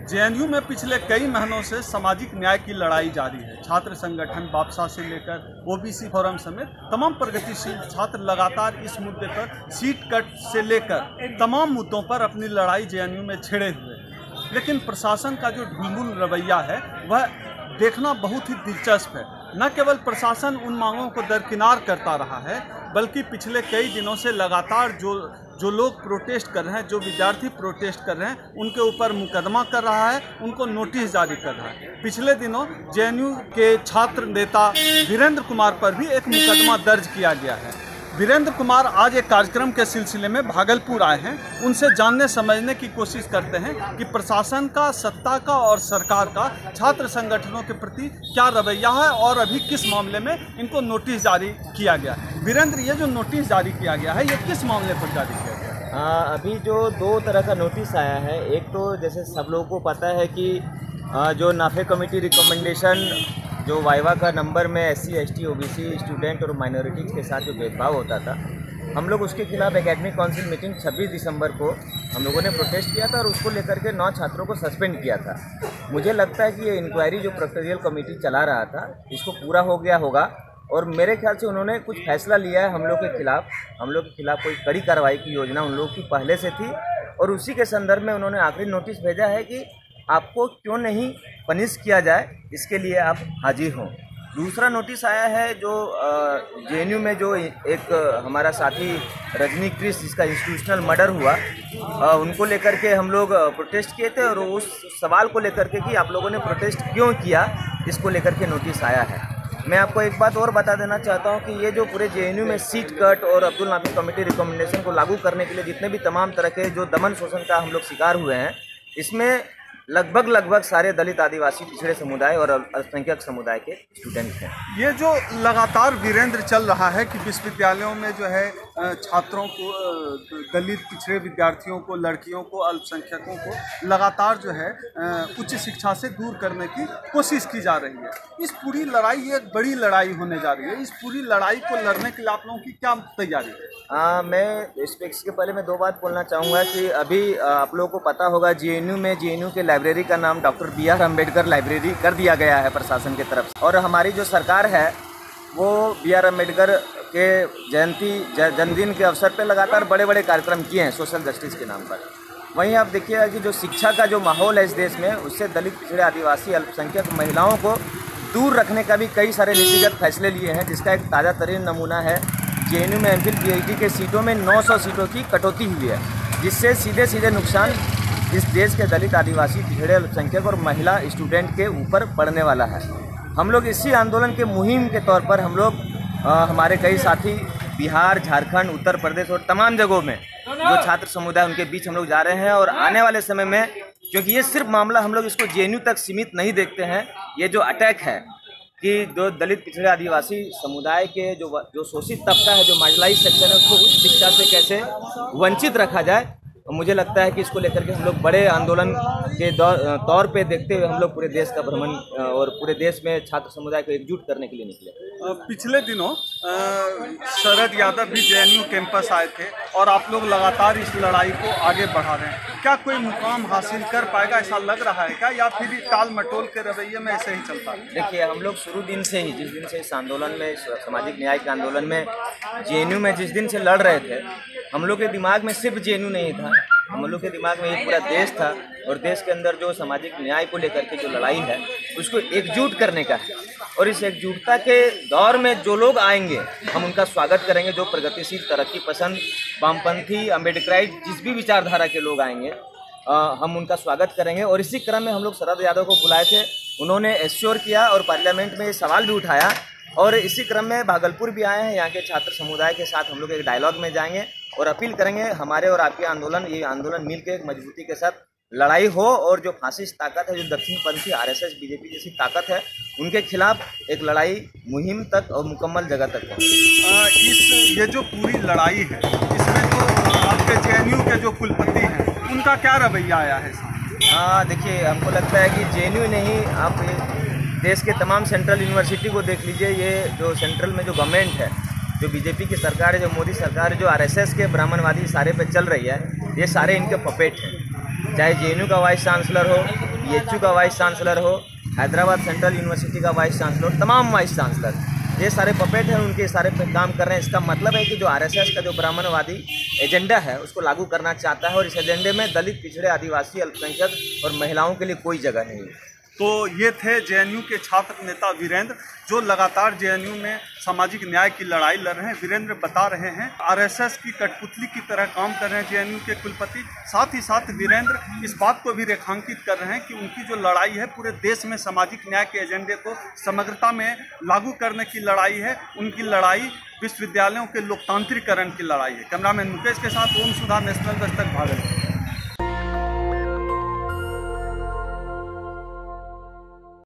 JNU में पिछले कई महीनों से सामाजिक न्याय की लड़ाई जारी है। छात्र संगठन बापसा से लेकर ओबीसी फोरम समेत तमाम प्रगतिशील छात्र लगातार इस मुद्दे पर सीट कट से लेकर तमाम मुद्दों पर अपनी लड़ाई जेएनयू में छेड़े हुए हैं। लेकिन प्रशासन का जो ढुलमुल रवैया है वह देखना बहुत ही दिलचस्प है। न केवल प्रशासन उन मांगों को दरकिनार करता रहा है, बल्कि पिछले कई दिनों से लगातार जो लोग प्रोटेस्ट कर रहे हैं, जो विद्यार्थी प्रोटेस्ट कर रहे हैं, उनके ऊपर मुकदमा कर रहा है, उनको नोटिस जारी कर रहा है। पिछले दिनों जेएनयू के छात्र नेता वीरेंद्र कुमार पर भी एक मुकदमा दर्ज किया गया है। वीरेंद्र कुमार आज एक कार्यक्रम के सिलसिले में भागलपुर आए हैं। उनसे जानने समझने की कोशिश करते हैं कि प्रशासन का, सत्ता का और सरकार का छात्र संगठनों के प्रति क्या रवैया है और अभी किस मामले में इनको नोटिस जारी किया गया है। वीरेंद्र, ये जो नोटिस जारी किया गया है, ये किस मामले पर जारी किया गया है? अभी जो दो तरह का नोटिस आया है, एक तो जैसे सब लोगों को पता है कि जो नाफे कमेटी रिकमेंडेशन जो वाइवा का नंबर में SC, ST, OBC स्टूडेंट और माइनॉरिटीज़ के साथ जो भेदभाव होता था, हम लोग उसके खिलाफ एकेडमिक काउंसिल मीटिंग 26 दिसंबर को हम लोगों ने प्रोटेस्ट किया था और उसको लेकर के 9 छात्रों को सस्पेंड किया था। मुझे लगता है कि ये इंक्वायरी जो प्रोक्टोरियल कमेटी चला रहा था, इसको पूरा हो गया होगा और मेरे ख्याल से उन्होंने कुछ फैसला लिया है हम लोग के खिलाफ। हम लोग के खिलाफ कोई कड़ी कार्रवाई की योजना उन लोगों की पहले से थी और उसी के संदर्भ में उन्होंने आखिरी नोटिस भेजा है कि आपको क्यों नहीं पनिश किया जाए, इसके लिए आप हाजिर हों। दूसरा नोटिस आया है जो जेएनयू में जो एक हमारा साथी रजनी क्रिश जिसका इंस्टीट्यूशनल मर्डर हुआ, उनको लेकर के हम लोग प्रोटेस्ट किए थे और उस सवाल को लेकर के कि आप लोगों ने प्रोटेस्ट क्यों किया, इसको लेकर के नोटिस आया है। मैं आपको एक बात और बता देना चाहता हूं कि ये जो पूरे जेएनयू में सीट कट और अब्दुल नाफी कमेटी रिकमेंडेशन को लागू करने के लिए जितने भी तमाम तरह के जो दमन शोषण का हम लोग शिकार हुए हैं, इसमें लगभग सारे दलित, आदिवासी, पिछड़े समुदाय और अल्पसंख्यक समुदाय के स्टूडेंट हैं। ये जो लगातार वीरेंद्र चल रहा है कि विश्वविद्यालयों में जो है छात्रों को, दलित, पिछड़े विद्यार्थियों को, लड़कियों को, अल्पसंख्यकों को लगातार जो है उच्च शिक्षा से दूर करने की कोशिश की जा रही है। इस पूरी लड़ाई एक बड़ी लड़ाई होने जा रही है। इस पूरी लड़ाई को लड़ने के लिए आप लोगों की क्या तैयारी है? मैं इसके पहले मैं 2 बात बोलना चाहूँगा कि अभी आप लोगों को पता होगा जेएनयू के लाइब्रेरी का नाम डॉक्टर BR अम्बेडकर लाइब्रेरी कर दिया गया है प्रशासन की तरफ से। और हमारी जो सरकार है वो BR अम्बेडकर के जन्मदिन के अवसर पे लगातार बड़े कार्यक्रम किए हैं सोशल जस्टिस के नाम पर। वहीं आप देखिएगा कि जो शिक्षा का जो माहौल है इस देश में, उससे दलित, पिछड़े, आदिवासी, अल्पसंख्यक महिलाओं को दूर रखने का भी कई सारे नीतिगत फैसले लिए हैं, जिसका एक ताज़ा तरीन नमूना है जेएनयू में MPhil PhD के सीटों में 900 सीटों की कटौती हुई है, जिससे सीधे नुकसान इस देश के दलित, आदिवासी, पिछड़े, अल्पसंख्यक और महिला स्टूडेंट के ऊपर पड़ने वाला है। हम लोग इसी आंदोलन के मुहिम के तौर पर हम लोग हमारे कई साथी बिहार, झारखंड, उत्तर प्रदेश और तमाम जगहों में जो छात्र समुदाय उनके बीच हम लोग जा रहे हैं। और आने वाले समय में, क्योंकि ये सिर्फ मामला हम लोग इसको जेएनयू तक सीमित नहीं देखते हैं, ये जो अटैक है कि जो दलित, पिछड़े, आदिवासी समुदाय के जो शोषित तबका है, जो मार्जिनलाइज्ड सेक्शन है, उसको उच्च शिक्षा से कैसे वंचित रखा जाए, मुझे लगता है कि इसको लेकर के हम लोग बड़े आंदोलन के तौर पे देखते हुए हम लोग पूरे देश का भ्रमण और पूरे देश में छात्र समुदाय को एकजुट करने के लिए निकले। पिछले दिनों शरद यादव भी जेएनयू कैंपस आए थे और आप लोग लगातार इस लड़ाई को आगे बढ़ा रहे हैं। क्या कोई मुकाम हासिल कर पाएगा, ऐसा लग रहा है क्या, या फिर टाल मटोल के रवैये में ऐसे ही चलता है? देखिए, हम लोग शुरू दिन से ही, जिस दिन से इस आंदोलन में, सामाजिक न्याय के आंदोलन में जेएनयू में जिस दिन से लड़ रहे थे, हम लोग के दिमाग में सिर्फ जेएनयू नहीं था, हम लोग के दिमाग में एक पूरा देश था और देश के अंदर जो सामाजिक न्याय को लेकर के जो लड़ाई है उसको एकजुट करने का है। और इस एकजुटता के दौर में जो लोग आएंगे हम उनका स्वागत करेंगे। जो प्रगतिशील, तरक्की पसंद, वामपंथी, अम्बेडकराइट जिस भी विचारधारा के लोग आएंगे हम उनका स्वागत करेंगे। और इसी क्रम में हम लोग शरद यादव को बुलाए थे, उन्होंने एश्योर किया और पार्लियामेंट में ये सवाल भी उठाया। और इसी क्रम में भागलपुर भी आए हैं, यहाँ के छात्र समुदाय के साथ हम लोग एक डायलॉग में जाएंगे और अपील करेंगे हमारे और आपके ये आंदोलन मिलकर एक मजबूती के साथ लड़ाई हो और जो फासिस्ट ताकत है, जो दक्षिणपंथी RSS, BJP जैसी ताकत है, उनके खिलाफ एक लड़ाई मुहिम तक और मुकम्मल जगह तक है। ये जो पूरी लड़ाई है, इसमें जो आपके जेएनयू के जो कुलपति हैं, उनका क्या रवैया आया है? देखिए, हमको लगता है कि जेएनयू नहीं, आप देश के तमाम सेंट्रल यूनिवर्सिटी को देख लीजिए। ये जो सेंट्रल में जो गवर्नमेंट है, जो बीजेपी की सरकार है, जो मोदी सरकार है, जो आरएसएस के ब्राह्मणवादी इशारे पे चल रही है, ये सारे इनके पपेट हैं। चाहे जेएनयू का वाइस चांसलर हो BHU का वाइस चांसलर हो, हैदराबाद सेंट्रल यूनिवर्सिटी का वाइस चांसलर, तमाम वाइस चांसलर ये सारे पपेट हैं, उनके इशारे पे काम कर रहे हैं। इसका मतलब है कि जो RSS का जो ब्राह्मणवादी एजेंडा है उसको लागू करना चाहता है, और इस एजेंडे में दलित, पिछड़े, आदिवासी, अल्पसंख्यक और महिलाओं के लिए कोई जगह नहीं है। तो ये थे JNU के छात्र नेता वीरेंद्र, जो लगातार JNU में सामाजिक न्याय की लड़ाई लड़ रहे हैं। वीरेंद्र बता रहे हैं RSS की कठपुतली की तरह काम कर रहे हैं JNU के कुलपति। साथ ही साथ वीरेंद्र इस बात को भी रेखांकित कर रहे हैं कि उनकी जो लड़ाई है पूरे देश में सामाजिक न्याय के एजेंडे को समग्रता में लागू करने की लड़ाई है। उनकी लड़ाई विश्वविद्यालयों के लोकतांत्रिकरण की लड़ाई है। कैमरामैन मुकेश के साथ ओम सुधा, नेशनल दस्तक, भागलपुर।